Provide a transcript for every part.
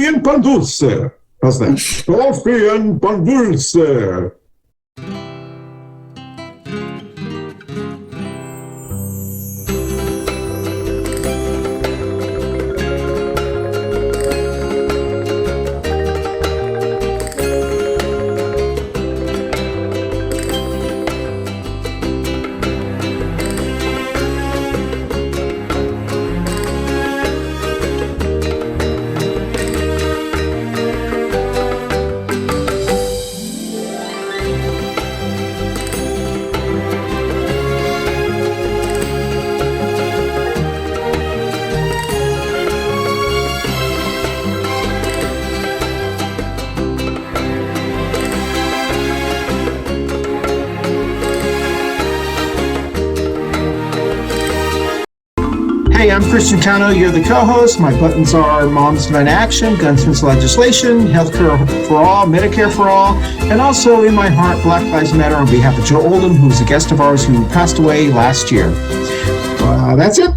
and Pan Dulce. How's that? Coffee and Pan Dulce. Hey, I'm Christian Cano. You're the co-host. My buttons are Moms Demand Action, Gunsmiths Legislation, Healthcare for All, Medicare for All, and also in my heart, Black Lives Matter on behalf of Joe Oldham, who's a guest of ours who passed away last year. That's it.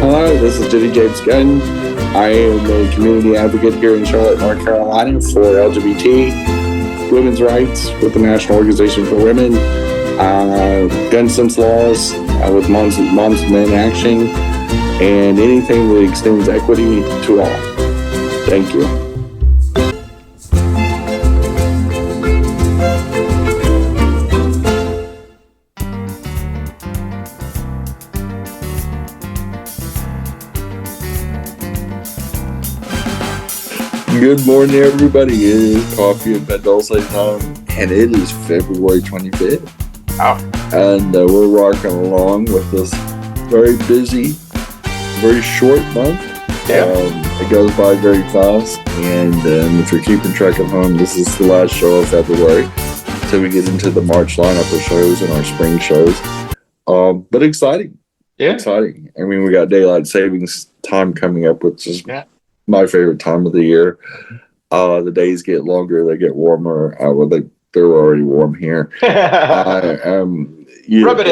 Hello, this is Jenny James Gunn. I am a community advocate here in Charlotte, North Carolina for LGBT women's rights with the National Organization for Women, gun sense laws with Moms Demand Action, and anything that extends equity to all. Thank you. Good morning, everybody. It is Coffee and Pan Dulce time, and it is February 25th. Wow. And we're rocking along with this very busy, very short month. Yeah. It goes by very fast, and if you're keeping track at home, this is the last show of February. So we get into the March lineup of shows and our spring shows. But exciting. Yeah. Exciting. I mean, we got daylight savings time coming up, which is my favorite time of the year. The days get longer, they get warmer. Well, they're already warm here. Rub it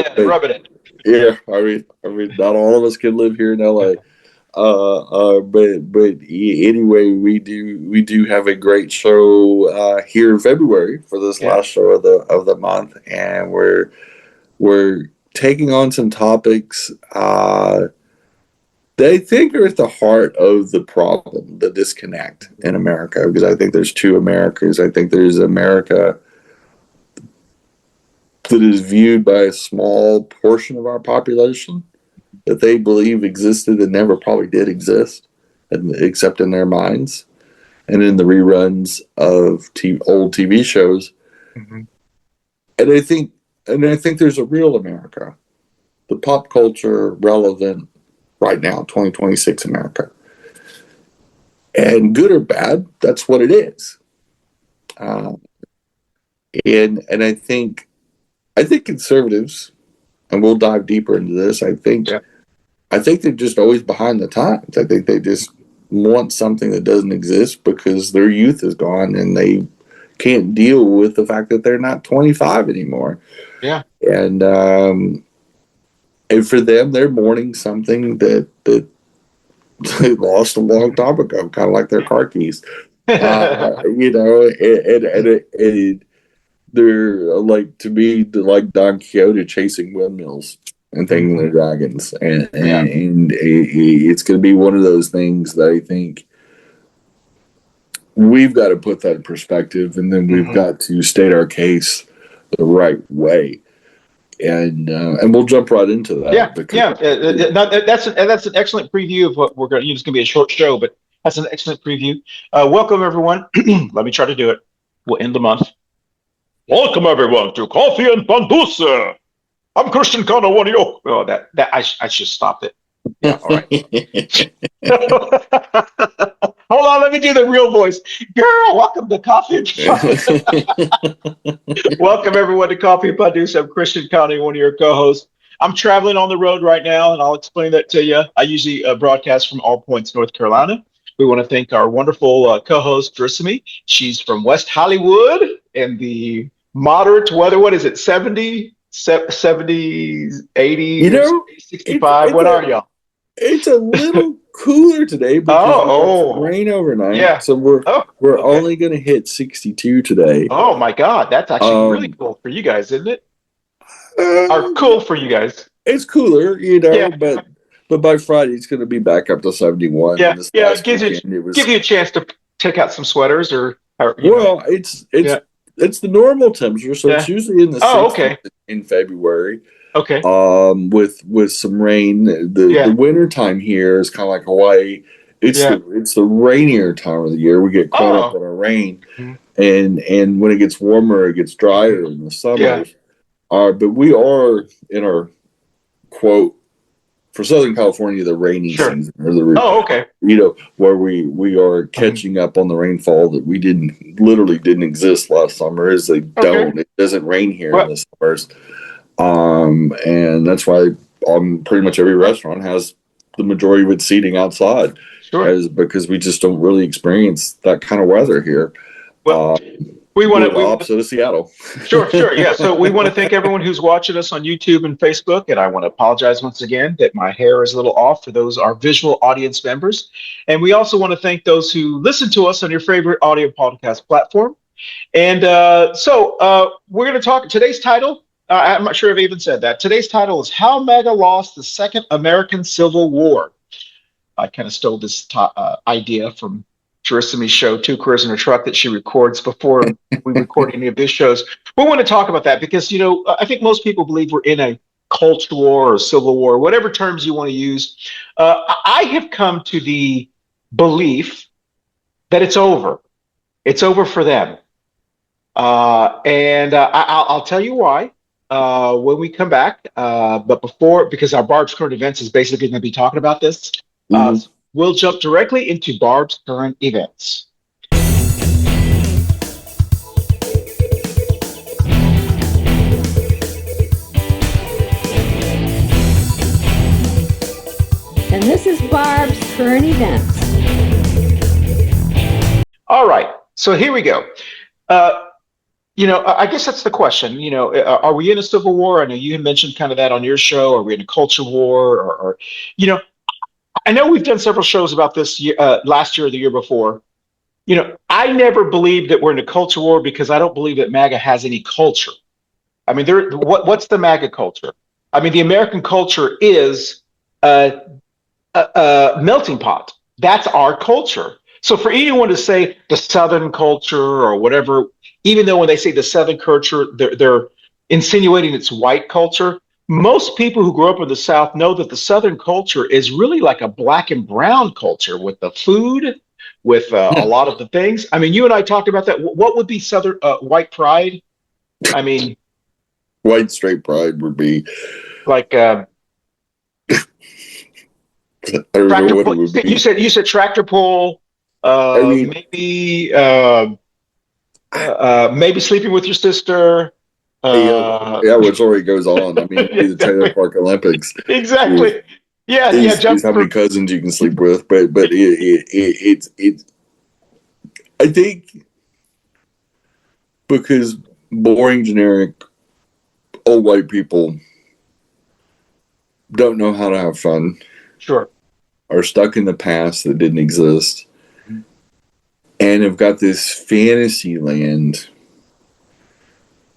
in. Yeah, I mean, not all of us can live here in LA. But anyway, we do have a great show here in February for this last show of the month, and we're taking on some topics they think are at the heart of the problem, the disconnect in America, because I think there's two Americas. I think there's America that is viewed by a small portion of our population that they believe existed and never probably did exist, except in their minds and in the reruns of old TV shows. Mm-hmm. And I think there's a real America, the pop culture relevant right now, 2026 America. And good or bad, that's what it is. And I think conservatives, and we'll dive deeper into this, I think they're just always behind the times. I think they just want something that doesn't exist because their youth is gone and they can't deal with the fact that they're not 25 anymore. Yeah. And for them, they're mourning something that they lost a long time ago, kind of like their car keys. And they're like, to me, like Don Quixote chasing windmills and thinking they're dragons. And it's going to be one of those things that I think we've got to put that in perspective, and then we've got to state our case the right way. And we'll jump right into that. That's an excellent preview of what we're going to use. It's going to be a short show, but that's an excellent preview. Welcome, everyone. Let me try to do it. We'll end the month. Welcome, everyone, to Coffee and Pan Dulce. I'm Christian Cano, one of your... Oh, I should stop it. Yeah, all right. Hold on, let me do the real voice. Girl, welcome to Coffee and Welcome, everyone, to Coffee and Pan Dulce. I'm Christian Cano, one of your co-hosts. I'm traveling on the road right now, and I'll explain that to you. I usually broadcast from All Points, North Carolina. We want to thank our wonderful co-host, Gersemi. She's from West Hollywood. and the moderate weather. What is it? 70, 70s, 80s, You know, 65. it's What are y'all? it's a little cooler today because we got some Oh, rain overnight. yeah. So Oh, we're okay. only going to hit 62 today. Oh my God, that's actually really Um, cool for you guys, isn't it? Or uh, cool for you guys. it's cooler, Yeah, but by Friday it's going to be back up to 71. yeah, And this yeah. It last gives you weekend it give was you a chance to take out some sweaters or well, yeah, it's the normal temperature, so it's yeah. usually in the Oh, 60s okay, in February. okay. With some rain. The Yeah, winter time here is kind of like Hawaii. yeah. It's the rainier time of the year. We get caught up Oh, in our rain, mhm, and when it gets warmer, it gets mhm. drier in the Yeah, summers. But we are in our quote for Southern California the rainy sure. season, or the Oh, okay. where we are Mhm. catching up on the rainfall that we didn't exist last summer. Is they Okay. don't it doesn't rain here in Well, the summers. And that's why pretty much every restaurant has the majority of its seating outside, sure. as because we just don't really experience that kind of weather here. Well, Uh, we want we're to the we opposite of Seattle. sure, sure. Yeah. So we want to thank everyone who's watching us on YouTube and Facebook. And I want to apologize once again that my hair is a little off for those our visual audience members. And we also want to thank those who listen to us on your favorite audio podcast platform. And we're going to talk today's title. I'm not sure if I even said that. Today's title is How MAGA Lost the Second American Civil War. I kind of stole this idea from Gersemi's show, Two Careers in a Truck, that she records before we record any of these shows. We want to talk about that because, I think most people believe we're in a culture war or civil war, whatever terms you want to use. I have come to the belief that it's over. It's over for them. I'll tell you why when we come back. But before, because our Barb's Current Events is basically going to be talking about this, Mhm. we'll jump directly into Barb's Current Events. And this is Barb's Current Events. All right, so here we go. I guess that's the question. Are we in a civil war? I know you had mentioned kind of that on your show. Are we in a culture war? Or I know we've done several shows about this last year or the year before. I never believed that we're in a culture war because I don't believe that MAGA has any culture. I mean, what's the MAGA culture? I mean, the American culture is a melting pot. That's our culture. So for anyone to say the Southern culture or whatever, even though when they say the Southern culture, they're insinuating it's white culture. Most people who grew up in the South know that the Southern culture is really like a black and brown culture with the food, with a lot of the things. I mean, you and I talked about that. What would be Southern white pride? I mean, White straight pride would be. like I don't know tractor what it pull. would be. You said tractor pull. I mean, Maybe sleeping with your sister. yeah, Uh, yeah, which already goes on. I mean, it'd be the Trailer exactly. Park Olympics. Is Exactly. Yeah, yeah. is Jump how many from. cousins you can sleep with, but it's I think because boring generic old white people don't know how to have fun, Sure. are stuck in the past that didn't exist, and have got this fantasy land.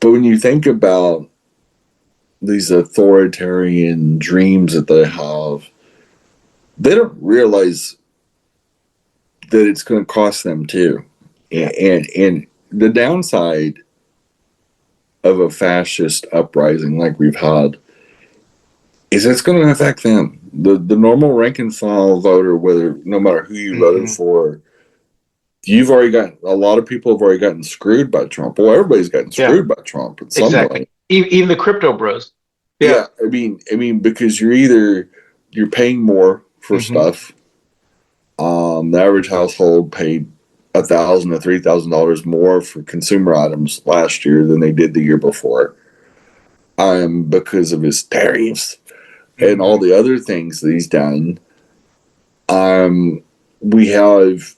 But when you think about these authoritarian dreams that they don't realize that it's going to cost them too. Yeah. And the downside of a fascist uprising like we've had is it's going to affect them. The normal rank and file voter, whether no matter who you voted Hmm. for, you've already got a lot of people have already gotten screwed by Trump. Well, everybody's gotten Yeah. screwed by Trump in some way. Exactly. Even the crypto bros. Yeah. Yeah, I mean, because you're paying more for Hmm. stuff. The average household paid $1,000 to $3,000 more for consumer items last year than they did the year before. Because of his tariffs and all Hmm. the other things that he's done. We have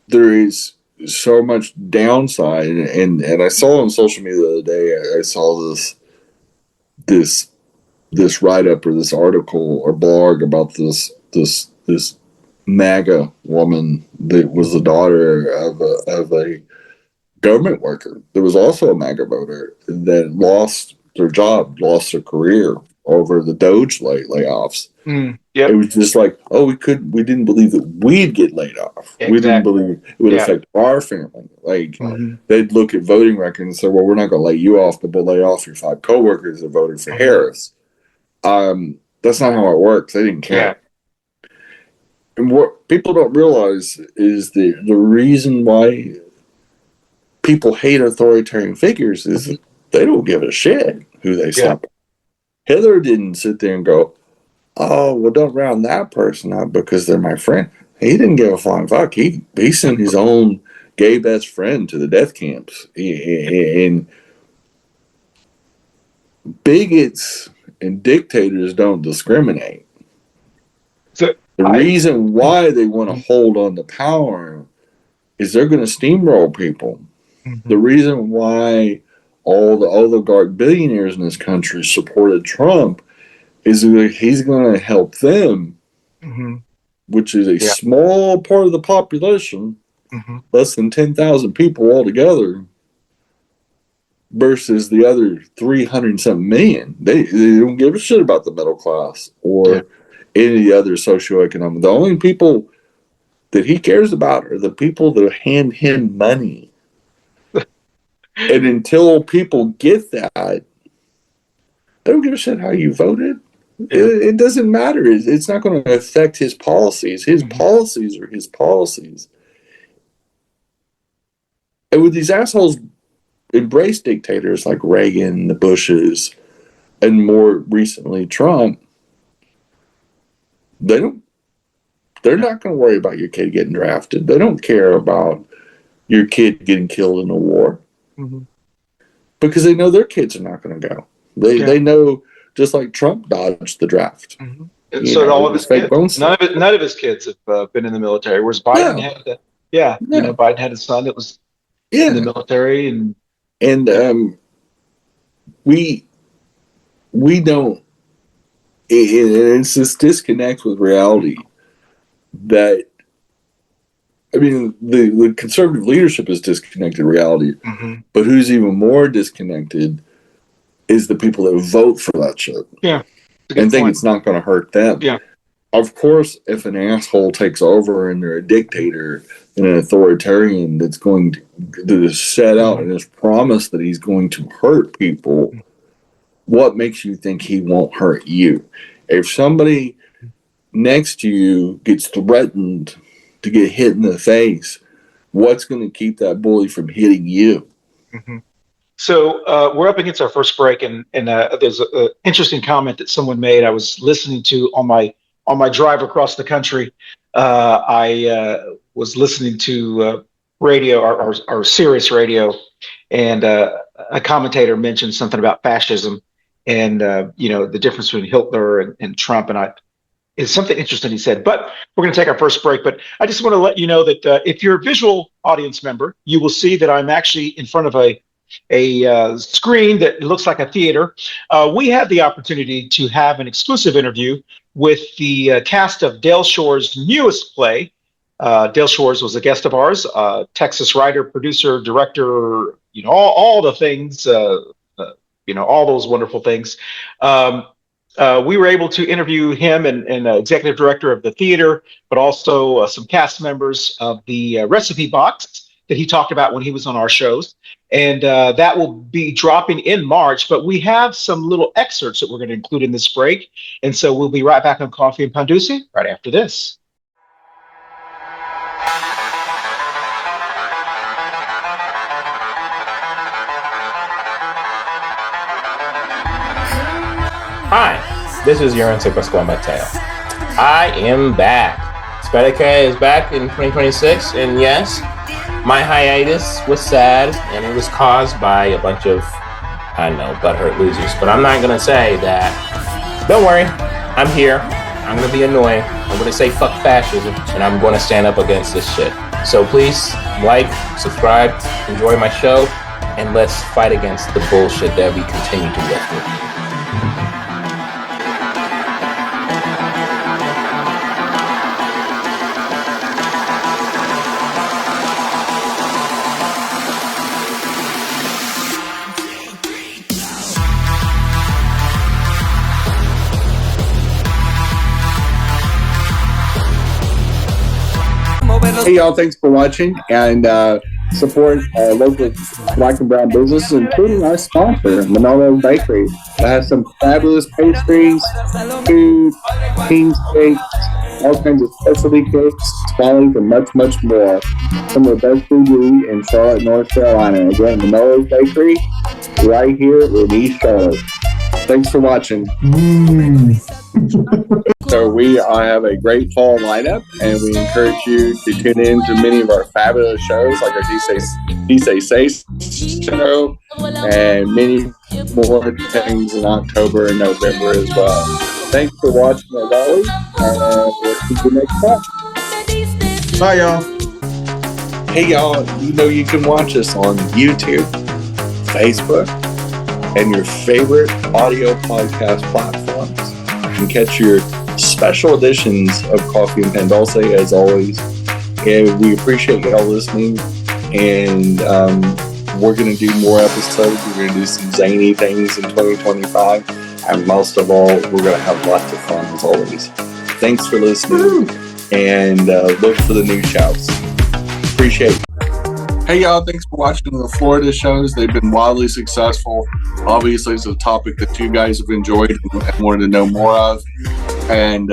there is so much downside, and I saw on social media the other day. I saw this write up or this article or blog about this MAGA woman that was the daughter of a government worker. There was also a MAGA voter that lost their job, lost their career over the Doge layoffs. Yep. It was just like, we didn't believe that we'd get laid off. Exactly. We didn't believe it would affect our family. Like they'd look at voting records and say, well, we're not going to lay you off, but we'll lay off your 5 coworkers that voted for Harris. That's not how it works. They didn't care. Yeah. And what people don't realize is the reason why people hate authoritarian figures is they don't give a shit who they slap. Hitler didn't sit there and go, oh, well, don't round that person up because they're my friend. He didn't give a flying fuck. He sent his own gay best friend to the death camps. And bigots and dictators don't discriminate. So the reason why they want to hold on to power is they're going to steamroll people. The reason why all the oligarch billionaires in this country supported Trump is that he's going to help them, which is a small part of the population, less than 10,000 people altogether, versus the other 300-something million. They don't give a shit about the middle class or any of the other socioeconomic. The only people that he cares about are the people that hand him money. And until people get that, they don't give a shit how you voted. It doesn't matter. It's not going to affect his policies. His policies are his policies. And with these assholes embrace dictators like Reagan, the Bushes, and more recently Trump, they're not going to worry about your kid getting drafted. They don't care about your kid getting killed in a war. Because they know their kids are not going to go. They know, just like Trump dodged the draft. So all of his kids. None of his kids have been in the military. Whereas Biden had, Biden had a son that was in the military, and we don't. It's this disconnect with reality that. I mean, the conservative leadership is disconnected reality, but who's even more disconnected is the people that vote for that shit. Yeah. And think it's not going to hurt them. Yeah. Of course, if an asshole takes over and they're a dictator and an authoritarian that's going to set out and has promised that he's going to hurt people, what makes you think he won't hurt you? If somebody next to you gets threatened to get hit in the face, what's going to keep that bully from hitting you? So we're up against our first break, and there's an interesting comment that someone made. I was listening to on my drive across the country. I was listening to radio, our Sirius radio, and a commentator mentioned something about fascism and the difference between Hitler and Trump, and it's something interesting he said. But we're going to take our first break. But I just want to let you know that if you're a visual audience member, you will see that I'm actually in front of a screen that looks like a theater. We had the opportunity to have an exclusive interview with the cast of Dale Shore's newest play. Dale Shores was a guest of ours, Texas writer, producer, director, all the things, all those wonderful things. We were able to interview him and executive director of the theater, but also some cast members of the recipe box that he talked about when he was on our shows. And that will be dropping in March, but we have some little excerpts that we're going to include in this break. And so we'll be right back on Coffee Pan Dulce right after this. Hi, this is Yorense Pascual Mateo. I am back. Spedicare is back in 2026, and yes, my hiatus was sad, and it was caused by a bunch of, butthurt losers. But I'm not going to say that. Don't worry, I'm here. I'm going to be annoying. I'm going to say fuck fascism, and I'm going to stand up against this shit. So please like, subscribe, enjoy my show, and let's fight against the bullshit that we continue to live through. Hey y'all, thanks for watching, and support local black and brown businesses, including our sponsor, Manolo Bakery. That has some fabulous pastries, food, king cakes, all kinds of specialty cakes, swallows, and much, much more. Some of the best food you eat in Charlotte, North Carolina. Again, Manolo Bakery, right here in East Charlotte. Thanks for watching. So we have a great fall lineup, and we encourage you to tune in to many of our fabulous shows, like our Say show, and many more things in October and November as well. Thanks for watching, as always, and we'll see you next time. Bye, y'all. Hey, y'all, you can watch us on YouTube, Facebook, and your favorite audio podcast platforms. You can catch your special editions of Coffee Pan Dulce, as always. And we appreciate y'all listening. And we're going to do more episodes. We're going to do some zany things in 2025. And most of all, we're going to have lots of fun, as always. Thanks for listening. And look for the new shows. Appreciate it. Hey y'all, thanks for watching the Florida shows. They've been wildly successful. Obviously, it's a topic that you guys have enjoyed and wanted to know more of. And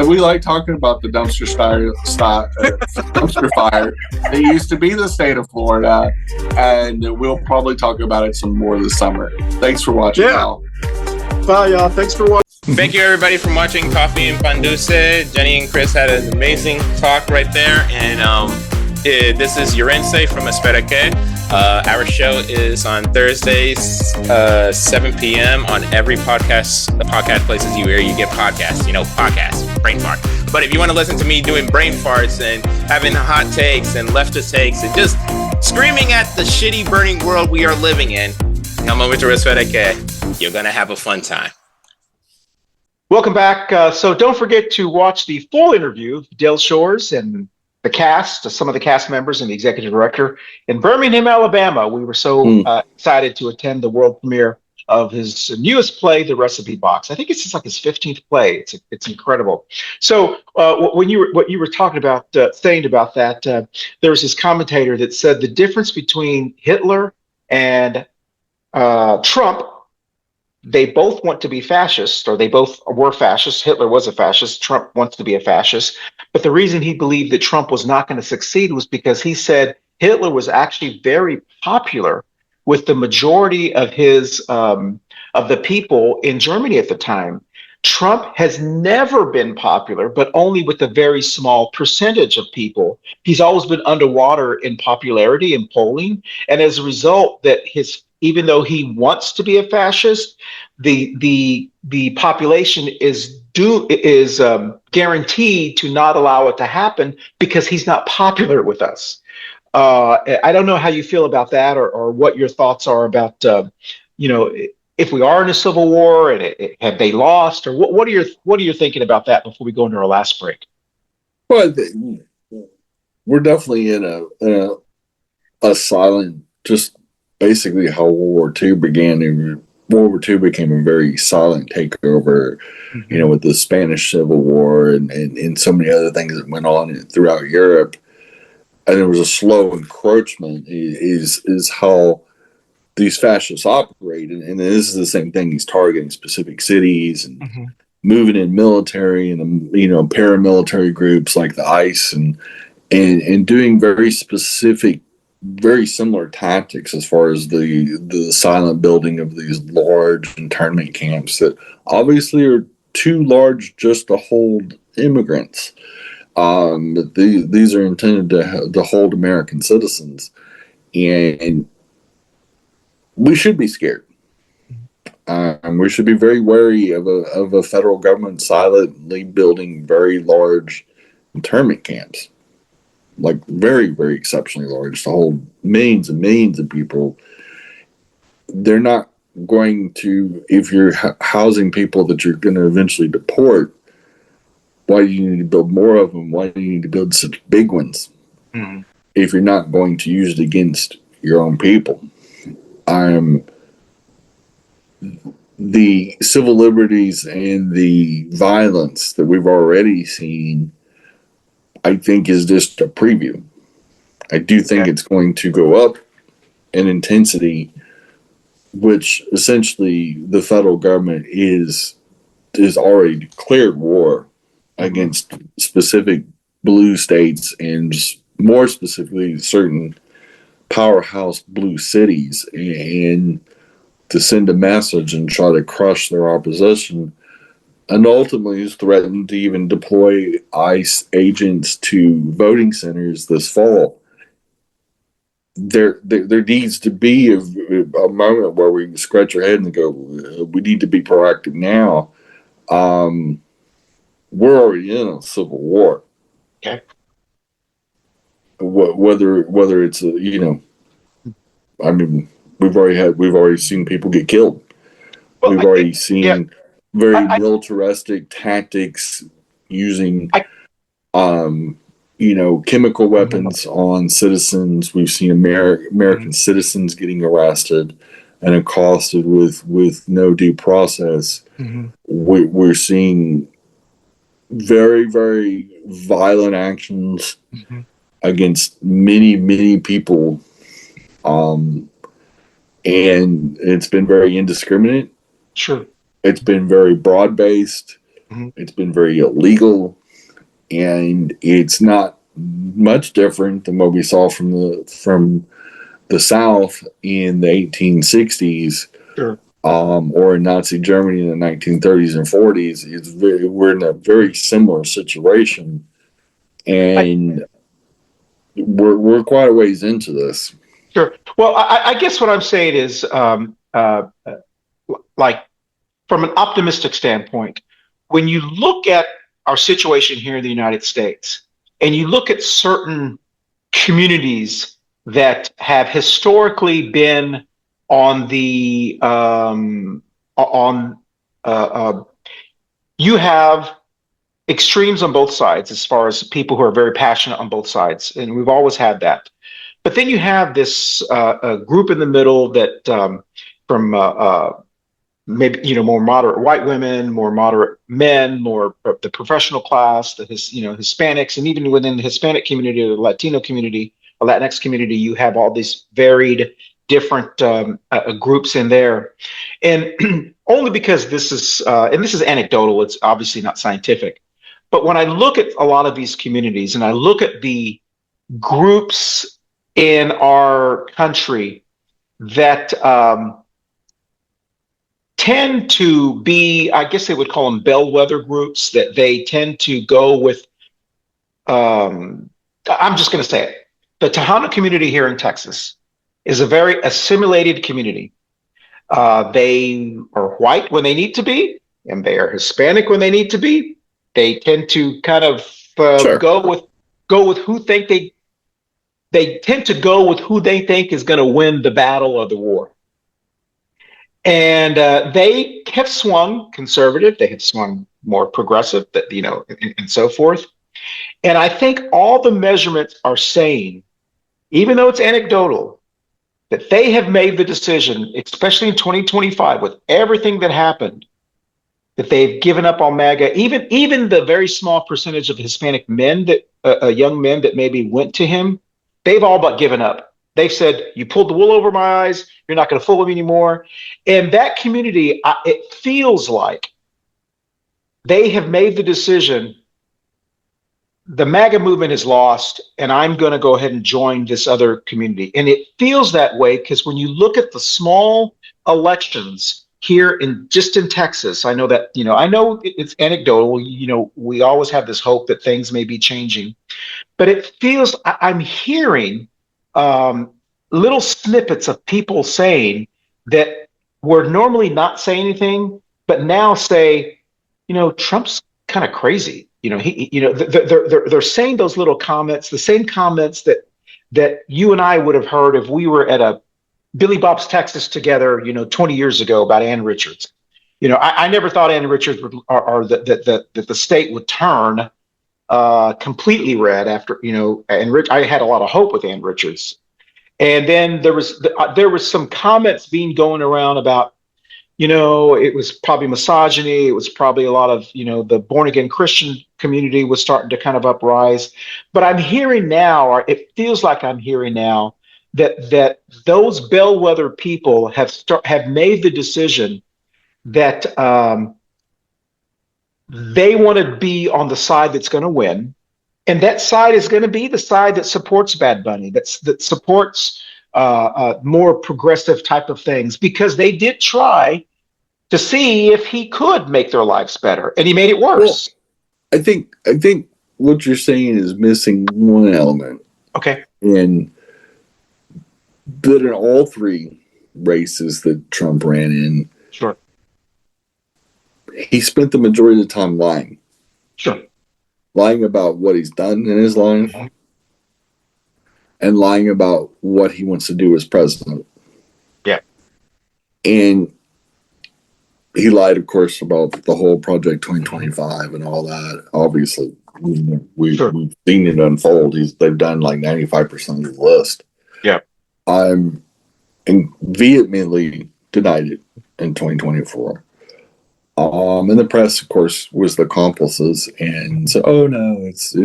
we like talking about the dumpster fire that used to be the state of Florida. And we'll probably talk about it some more this summer. Thanks for watching, y'all. Bye, y'all. Thanks for watching. Thank you, everybody, for watching Coffee Pan Dulce. Jenny and Chris had an amazing talk right there. And this is Yorense from Espera Que. Our show is on Thursdays, 7 p.m. on every podcast places you get podcasts, podcasts, brain fart. But if you want to listen to me doing brain farts and having hot takes and leftist takes and just screaming at the shitty burning world we are living in, come over to Espera Que. You're going to have a fun time. Welcome back. So don't forget to watch the full interview of Dale Shores and the cast, some of the cast members and the executive director in Birmingham, Alabama. We were so excited to attend the world premiere of his newest play, The Recipe Box. I think it's just like his 15th play. It's incredible. So what you were talking about, saying about that, there was this commentator that said the difference between Hitler and Trump, they both want to be fascist, or they both were fascists. Hitler was a fascist. Trump wants to be a fascist. But the reason he believed that Trump was not going to succeed was because he said Hitler was actually very popular with the majority of of the people in Germany at the time. Trump has never been popular, but only with a very small percentage of people. He's always been underwater in popularity and polling. And as a result, even though he wants to be a fascist, the population is guaranteed to not allow it to happen because he's not popular with us. I don't know how you feel about that, or what your thoughts are about if we are in a civil war and have they lost, or what are you thinking about that before we go into our last break? Well, we're definitely in a silent, just basically how World War II began. And World War II became a very silent takeover, with the Spanish Civil War and so many other things that went on throughout Europe. And there was a slow encroachment is how these fascists operate. And this is the same thing. He's targeting specific cities and moving in military and, paramilitary groups like the ICE and doing very specific, very similar tactics as far as the silent building of these large internment camps that obviously are too large just to hold immigrants. These are intended to hold American citizens, and we should be scared. We should be very wary of a federal government silently building very large internment camps. like very, very exceptionally large, to hold millions and millions of people, they're not going to, if you're housing people that you're going to eventually deport, why do you need to build more of them? Why do you need to build such big ones if you're not going to use it against your own people? The civil liberties and the violence that we've already seen, I think, is just a preview. I do think it's going to go up in intensity, which essentially the federal government is already declared war against specific blue states, and more specifically certain powerhouse blue cities, and to send a message and try to crush their opposition, and ultimately has threatened to even deploy ICE agents to voting centers this fall. There needs to be a moment where we scratch our head and go, we need to be proactive now. We're already in a civil war. Okay. Whether it's we've already seen people get killed. Well, We've already seen very militaristic tactics using, chemical weapons on citizens. We've seen American citizens getting arrested and accosted with no due process. We're seeing very, very violent actions against many, many people. And it's been very indiscriminate. Sure. It's been very broad-based. It's been very illegal. And it's not much different than what we saw from the South in the 1860s. Sure. Or in Nazi Germany in the 1930s and 40s. We're in a very similar situation. And we're quite a ways into this. Sure. Well, I guess what I'm saying is, like, from an optimistic standpoint, when you look at our situation here in the United States, and you look at certain communities that have historically been on the you have extremes on both sides as far as people who are very passionate on both sides, and we've always had that. But then you have this group in the middle that from maybe more moderate white women, more moderate men, more the professional class, the Hispanics, and even within the Hispanic community, or the Latino community, or Latinx community, you have all these varied different groups in there, and only because this is anecdotal, it's obviously not scientific. But when I look at a lot of these communities and I look at the groups in our country that tend to be, I guess they would call them bellwether groups, that they tend to go with, I'm just going to say it, the Tejano community here in Texas is a very assimilated community. They are white when they need to be, and they are Hispanic when they need to be. They tend to kind of go with who think they tend to go with who they think is going to win the battle or the war. And they have swung conservative. They have swung more progressive, and so forth. And I think all the measurements are saying, even though it's anecdotal, that they have made the decision, especially in 2025, with everything that happened, that they've given up on MAGA. Even the very small percentage of Hispanic men young men that maybe went to him, they've all but given up. They've said, you pulled the wool over my eyes. You're not going to fool me anymore. And that community, it feels like they have made the decision. The MAGA movement is lost, and I'm going to go ahead and join this other community. And it feels that way because when you look at the small elections here in Texas, I know that, I know it's anecdotal. We always have this hope that things may be changing, but it feels, I'm hearing little snippets of people saying that were normally not saying anything, but now say, Trump's kind of crazy. they're saying those little comments, the same comments that you and I would have heard if we were at a Billy Bob's Texas together, 20 years ago about Ann Richards. I never thought Ann Richards would, or that the state would turn completely red after, I had a lot of hope with Ann Richards. And then there was some comments being going around about, it was probably misogyny. It was probably a lot of, the born again Christian community was starting to kind of uprise. But I'm hearing now, or it feels like I'm hearing now, that those bellwether people have made the decision that they want to be on the side that's going to win, and that side is going to be the side that supports Bad Bunny, that supports more progressive type of things, because they did try to see if he could make their lives better, and he made it worse. Well, I think what you're saying is missing one element. Okay. And that in all three races that Trump ran in, sure, he spent the majority of the time lying. Sure. Lying about what he's done in his life, and lying about what he wants to do as president. Yeah. And he lied, of course, about the whole Project 2025 and all that. Obviously, we've seen it unfold. They've done like 95% of his list. Yeah. And vehemently denied it in 2024. And the press, of course, was the accomplices and said, "Oh no, it's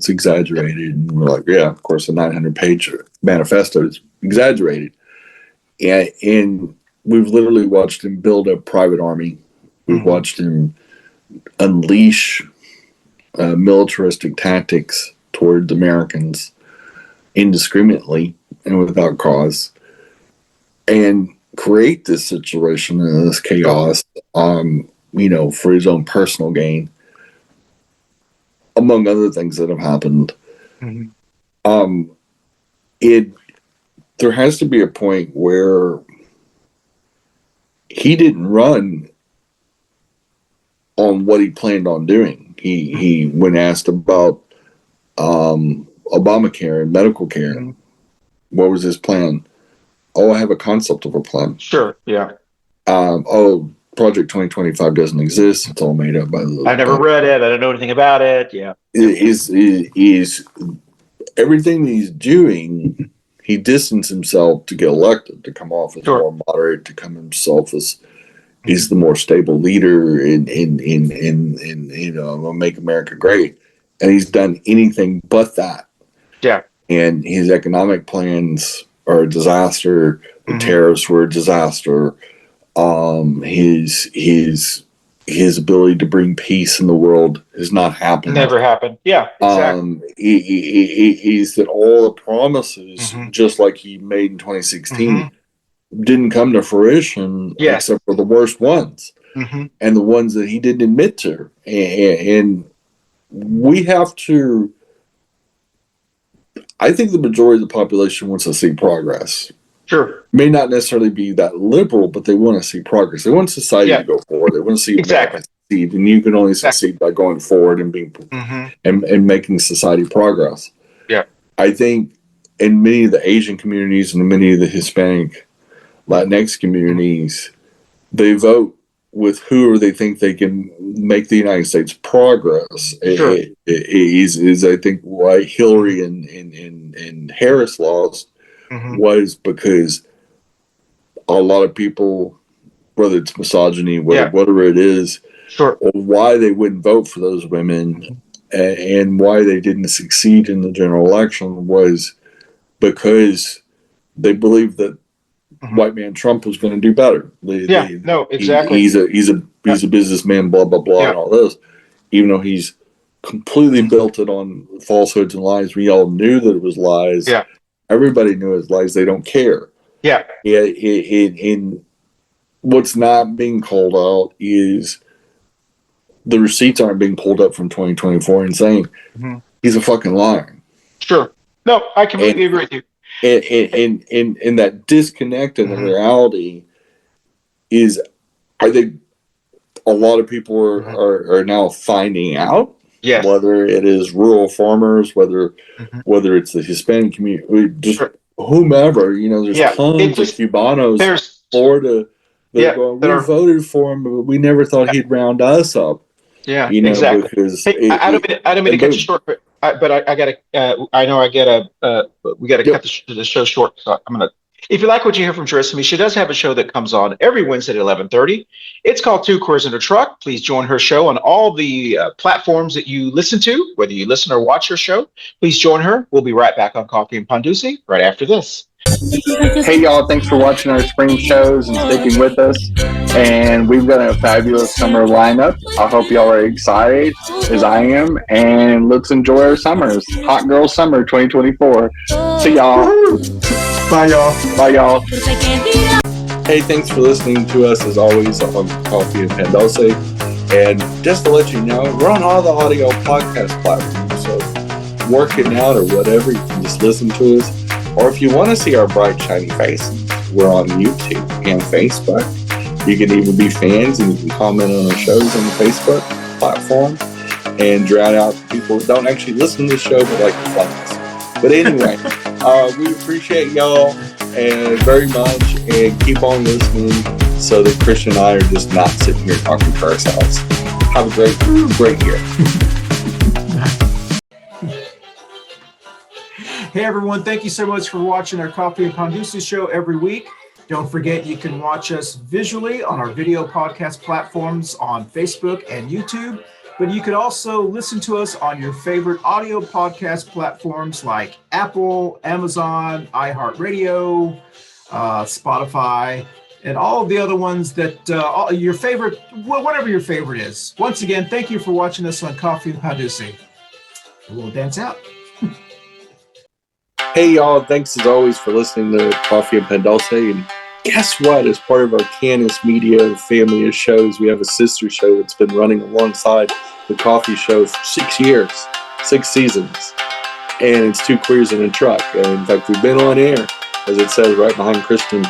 exaggerated." And we're like, "Yeah, of course, a 900-page manifesto is exaggerated." And we've literally watched him build a private army. We've watched him unleash militaristic tactics towards Americans indiscriminately and without cause, and create this situation and this chaos, for his own personal gain, among other things that have happened. There has to be a point where he didn't run on what he planned on doing. He when asked about Obamacare and medical care, what was his plan? Oh, I have a concept of a plan. Sure, yeah. Project 2025 doesn't exist. It's all made up by the... I never read it. I don't know anything about it. Yeah. Is everything he's doing, he distanced himself to get elected, to come off as more moderate, to come himself as he's the more stable leader in Make America Great. And he's done anything but that. Yeah. And his economic plans are a disaster. The tariffs were a disaster. His ability to bring peace in the world has not happened. Never happened. Yeah, exactly. He's that all the promises, just like he made in 2016, didn't come to fruition, except for the worst ones, and the ones that he didn't admit to. And we have to... I think the majority of the population wants to see progress. Sure. May not necessarily be that liberal, but they want to see progress. They want society to go forward. They want to see America succeed, and you can only succeed by going forward and being and making society progress. Yeah. I think in many of the Asian communities and many of the Hispanic, Latinx communities, they vote with whoever they think they can make the United States progress. Sure. Is I think why Hillary and Harris lost was because a lot of people, whether it's misogyny, whatever it is, or why they wouldn't vote for those women and why they didn't succeed in the general election was because they believed that white man Trump was going to do better. Exactly. He's a businessman, blah blah blah, and all this. Even though he's completely built it on falsehoods and lies, we all knew that it was lies. Yeah, everybody knew it was lies. They don't care. Yeah. In what's not being called out is the receipts aren't being pulled up from 2024 and saying he's a fucking liar. Sure. No, I completely agree with you. And that disconnect in the reality is, I think a lot of people are now finding out Yes. whether it is rural farmers, whether it's the Hispanic community, just whomever. There's tons of Cubanos in Florida that are going, we voted for him, but we never thought he'd round us up. Yeah, exactly. Because I don't mean to cut you short, but I gotta. I know I get we gotta cut the show short. So I'm gonna. If you like what you hear from Gersemi, she does have a show that comes on every Wednesday at 11:30. It's called Two Queers in a Truck. Please join her show on all the platforms that you listen to, whether you listen or watch her show. Please join her. We'll be right back on Coffee Pan Dulce right after this. Hey y'all, thanks for watching our spring shows and sticking with us. And we've got a fabulous summer lineup. I hope y'all are excited as I am, and let's enjoy our summers. Hot Girl Summer 2024. See y'all. Bye, y'all. Bye y'all. Hey, thanks for listening to us as always on Coffee Pan Dulce. And just to let you know, we're on all the audio podcast platforms. So work it out or whatever, you can just listen to us. Or if you want to see our bright, shiny faces, we're on YouTube and Facebook. You can even be fans and you can comment on our shows on the Facebook platform and drown out people who don't actually listen to the show but like to fly us. But anyway, we appreciate y'all and very much, and keep on listening so that Christian and I are just not sitting here talking to ourselves. Have a great year. Hey everyone, thank you so much for watching our Coffee Pan Dulce show every week. Don't forget you can watch us visually on our video podcast platforms on Facebook and YouTube, but you can also listen to us on your favorite audio podcast platforms like Apple, Amazon, iHeartRadio, Spotify, and all of the other ones that your favorite, whatever your favorite is. Once again, thank you for watching us on Coffee Pan Dulce. We'll dance out. Hey y'all, thanks as always for listening to Coffee Pan Dulce. And guess what? As part of our Cannis Media family of shows, we have a sister show that's been running alongside the Coffee Show for 6 years, 6 seasons. And it's Two Queers in a Truck. And in fact, we've been on air, as it says right behind Christian,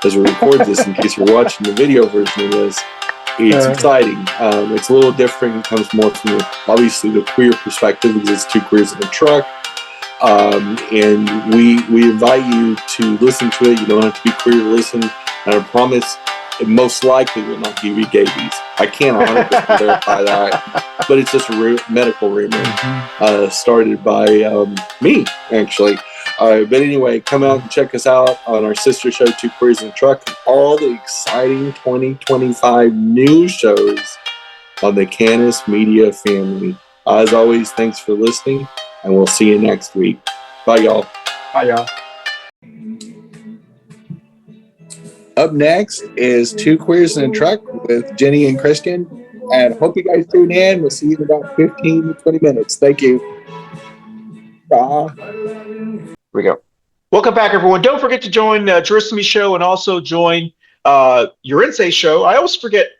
as we record this, in case you're watching the video version of this. It's exciting. It's a little different. It comes more from obviously the queer perspective, because it's Two Queers in a Truck. And we invite you to listen to it. You don't have to be queer to listen. And I promise it most likely will not give you scabies. I can't 100% verify that, but it's just a medical rumor started by me, actually. But anyway, come out and check us out on our sister show, Two Queers in a Truck, and all the exciting 2025 news shows on the Cannis Media family. As always, thanks for listening, and we'll see you next week. Bye, y'all. Bye y'all. Up next is Two Queers in a Truck with Jenny and Christian. And hope you guys tune in. We'll see you in about 15 to 20 minutes. Thank you. Bye. Here we go. Welcome back, everyone. Don't forget to join Gersemi's show and also join Urense's show. I always forget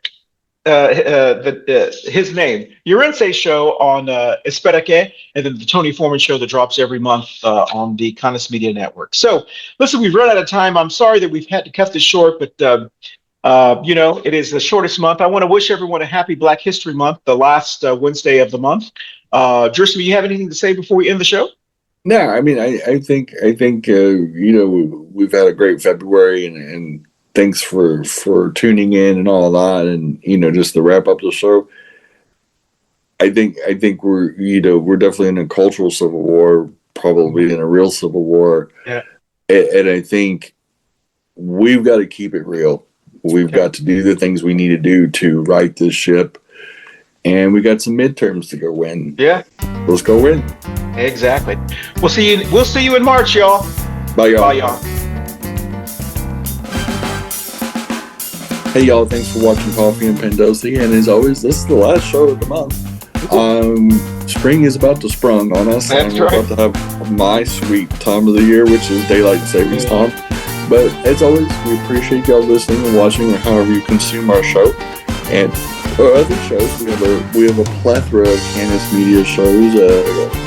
his name. Urense's show on Esperake, and then the Tony Foreman show that drops every month on the Cannis Media Network. So, listen, we've run out of time. I'm sorry that we've had to cut this short, but it is the shortest month. I want to wish everyone a happy Black History Month, the last Wednesday of the month. Gersemi, you have anything to say before we end the show? No, I mean, I think we've had a great February, and thanks for tuning in and all that, and just to wrap up the show. I think we're definitely in a cultural civil war, probably in a real civil war. Yeah. And I think we've got to keep it real. We've got to do the things we need to do to right this ship, and we got some midterms to go win. Yeah. Let's go win. Exactly. We'll see you in March, y'all. Bye, y'all. Bye, y'all. Hey, y'all. Thanks for watching Coffee Pan Dulce. And as always, this is the last show of the month. Spring is about to sprung on us. That's and we're right. about to have my sweet time of the year, which is daylight savings time. But as always, we appreciate y'all listening and watching, or however you consume our show. And our other shows, we have a plethora of Cannis Media shows,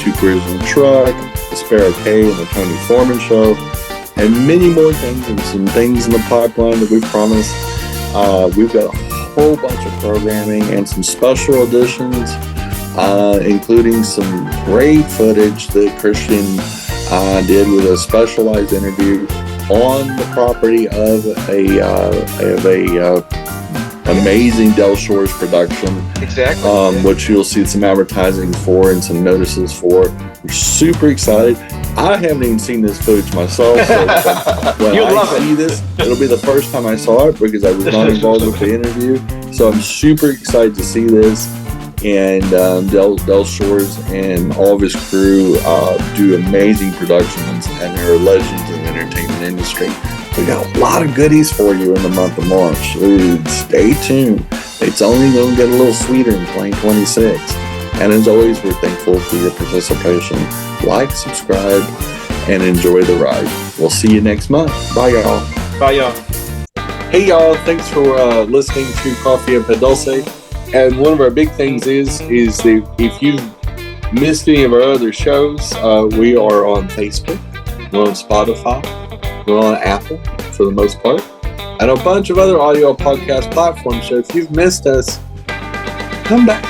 Two Queers in a Truck, the Sparrow K and the Tony Foreman show, and many more things, and some things in the pipeline that we promised. We've got a whole bunch of programming and some special editions including some great footage that Christian did with a specialized interview on the property of a amazing Del Shores production. Exactly. Which you'll see some advertising for and some notices for. We're super excited. I haven't even seen this footage myself, so when You'll I love see this, it'll be the first time I saw it because I was not involved with the interview. So I'm super excited to see this. And Del Shores and all of his crew do amazing productions, and they're legends in the entertainment industry. We got a lot of goodies for you in the month of March. Stay tuned. It's only going to get a little sweeter in 2026. And as always, we're thankful for your participation. Like, subscribe, and enjoy the ride. We'll see you next month. Bye, y'all. Bye, y'all. Hey, y'all. Thanks for listening to Coffee Pan Dulce. And one of our big things is that if you've missed any of our other shows, we are on Facebook, we're on Spotify, we're on Apple for the most part, and a bunch of other audio podcast platforms. So if you've missed us, come back.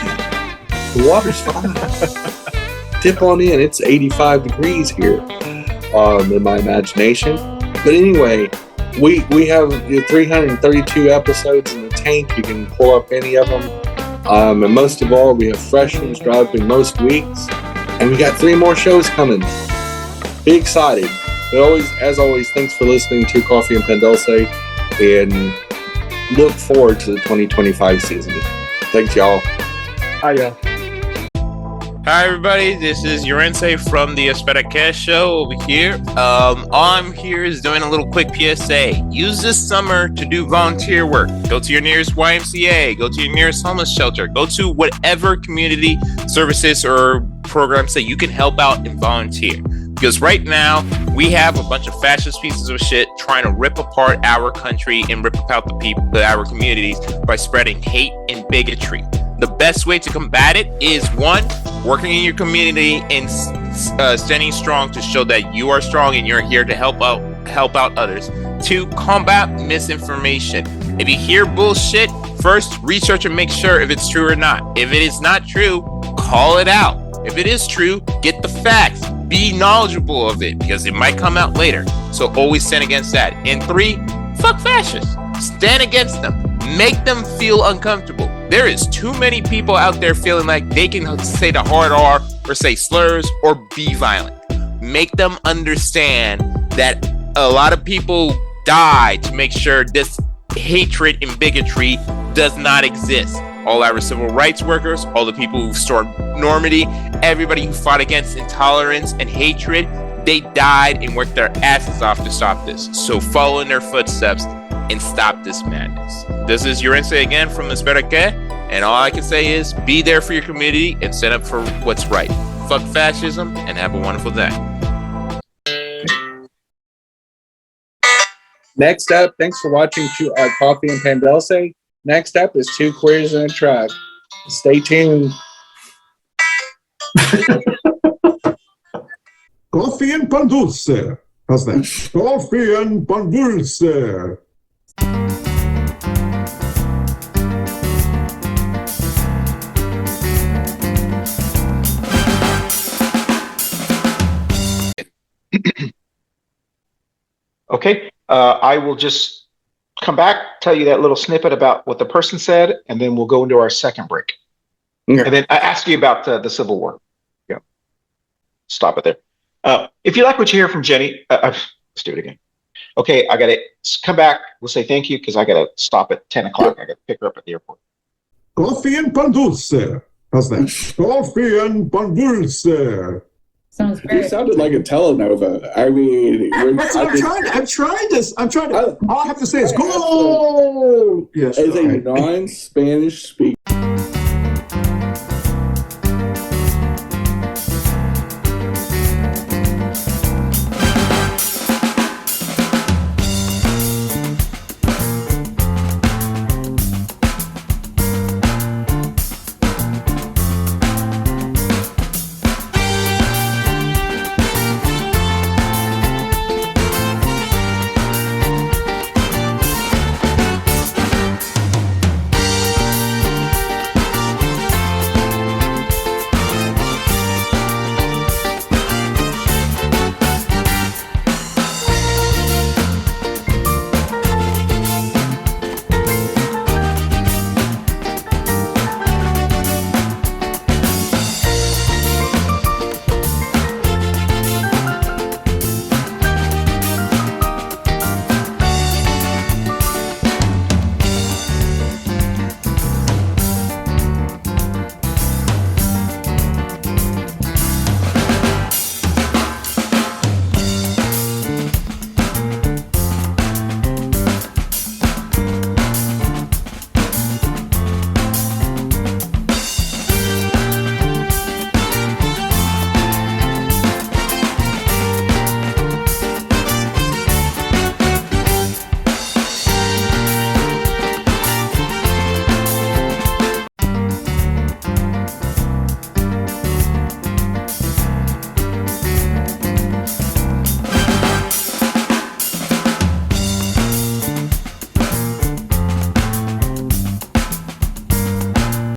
The water's fine. Dip on in. It's 85 degrees here in my imagination. But anyway, we have 332 episodes in the tank. You can pull up any of them. And most of all, we have fresh ones dropping most weeks. And we got 3 more shows coming. Be excited. But as always, thanks for listening to Coffee Pan Dulce. And look forward to the 2025 season. Thanks, y'all. Hi, y'all. Hi, everybody. This is Yorense from the LatinX Show over here. All I'm here is doing a little quick PSA. Use this summer to do volunteer work. Go to your nearest YMCA. Go to your nearest homeless shelter. Go to whatever community services or programs that you can help out and volunteer. Because right now, we have a bunch of fascist pieces of shit trying to rip apart our country and rip apart the people, our communities by spreading hate and bigotry. The best way to combat it is 1, working in your community and standing strong to show that you are strong and you're here to help out others. 2, combat misinformation. If you hear bullshit, first research and make sure if it's true or not. If it is not true, call it out. If it is true, get the facts. Be knowledgeable of it because it might come out later. So always stand against that. And 3, fuck fascists. Stand against them. Make them feel uncomfortable. There is too many people out there feeling like they can say the hard R or say slurs or be violent. Make them understand that a lot of people die to make sure this hatred and bigotry does not exist. All our civil rights workers, all the people who restored normity, everybody who fought against intolerance and hatred, they died and worked their asses off to stop this. So follow in their footsteps and stop this madness. This is Yorense again from LatinX, and all I can say is be there for your community and stand up for what's right. Fuck fascism and have a wonderful day. Next up, thanks for watching Coffee Pan Dulce. Next up is 2 Queers in a Truck. Stay tuned. Coffee and Pan Dulce. How's that? Coffee and Pan Dulce. Okay. I will just come back, tell you that little snippet about what the person said, and then we'll go into our second break. Okay. And then I ask you about the Civil War. Yeah. Stop it there. If you like what you hear from Jenny, let's do it again. Okay, I got to come back. We'll say thank you because I got to stop at 10 o'clock. I got to pick her up at the airport. Coffee and Pan Dulce. How's that? Coffee and Pan Dulce. Sounds You great. sounded like a telenova. I mean, That's what I'm trying to. All I have to say is go. Yes. as a all right. non-Spanish speaker.